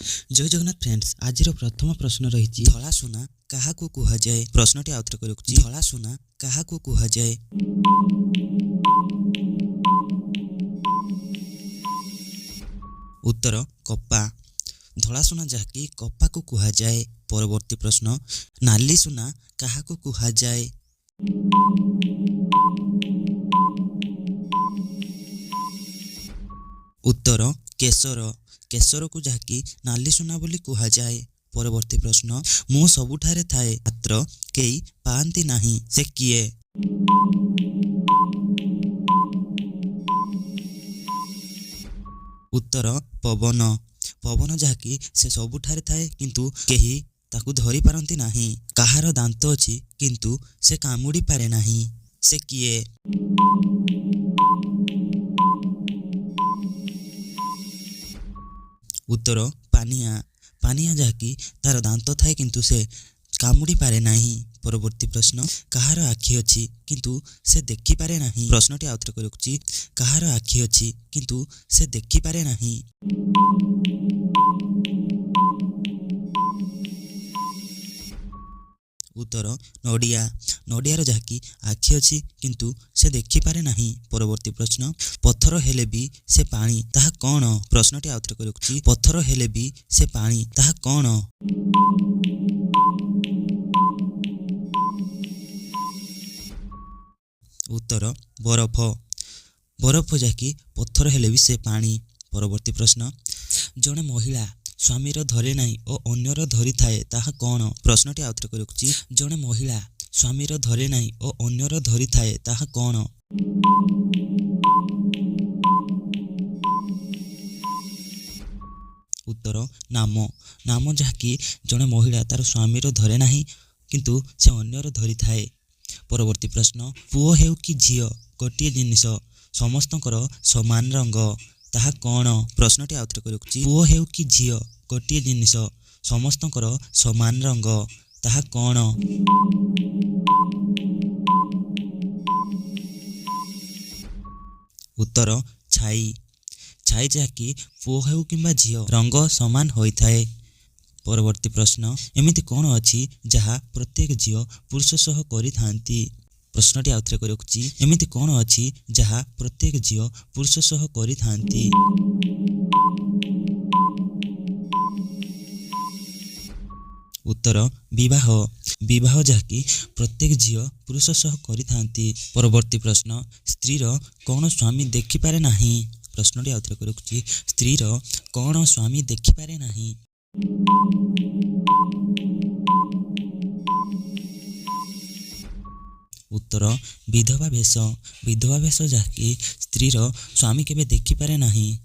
जय जगन्नाथ फ्रेंड्स, आज प्रथम प्रश्न रही धला सुना क्या कहुए। प्रश्नटी आउ थे रखुच्छी, धला सुना क्या कहुए। उत्तर कपा। धला सुना जहाँकि कपा को कहुए। परवर्ती प्रश्न, नाली सुना क्या कहुए। उत्तर केसर। केसर को जहाँकि नाली सुना बोली कहुए। परवर्ती प्रश्न, मु सबुठारे थाए मात्र केई पाआंती नाही, से किए। उत्तर पवन। पवन जहाँकि से सबुठारे थाए किंतु केही ताकू धरी पारंती नाही। काहार दांत अछि किंतु से कामुड़ी पारे नाही, से किए। उत्तर पानिया। पानिया जहाँकि तार दांत थाए किंतु से कामुड़ी पारे नाही। परवर्ती प्रश्न, काहार आखि अछि किंतु से देखि पारे नाही। प्रश्नटी आउ थे रखुच्छी, काहार आखि अछि किंतु से देखि पारे नाही। उत्तर नडिया। नडियार जहाँकि आखि अछि किंतु से देखि पारे नाही। परवर्ती प्रश्न, पत्थर हेले भी से पानी ताहा कौन। प्रश्नटी आउ थे रखुच्छी, पत्थर हेले भी से पानी ताहा कौन। उत्तर बरफ। बरफ जहाँकि पत्थर हेले भी से पानी। परवर्ती प्रश्न, जड़े महिला स्वामीर धरे नाही और अन्यर धरी थाए ताहा कौन। प्रश्नटी आउ थे रखुच्छी, जड़े महिला स्वामीर धरे नाही और अन्यर धरी थाए ताहा कौन। उत्तर नाम। नाम जहाँकि जड़े महिला तार स्वामीर धरे नाही किंतु से अन्यर धरी थाए। परवर्ती प्रश्न, पुओ हेउ कि झियो गोटे जिनिस समस्तंकर समान रंग ताहा कौन। प्रश्नटी आउ थे रखुच्छी, पुओ हेउ कि झियो गोटे जिनिस समस्तंकर समान रंग ताहा कौन। उत्तर छाई। छाई जहाँकि पुओ हेउ किंबा झियो रंग समान होइथाए। परवर्ती प्रश्न, एमिति कौन अछि जहा प्रत्येक झियो पुरुष सह करिथांती। प्रश्नटी आउ थे रखुच्छी, एमिति कौन अछि जहा प्रत्येक झियो पुरुष सह करिथांती। उत्तर विवाह। विवाह जहाँकि प्रत्येक झियो पुरुष सह करिथांती। परवर्ती प्रश्न, स्त्रीर कौन स्वामी देखि पारे नाही। प्रश्नटी आउ थे रखुच्छी, स्त्रीर कौन स्वामी देखि पारे नाही। उत्तर विधवा भेष। विधवा भेष जहाँकि स्त्रीर स्वामी केबे देखि पारे नाही।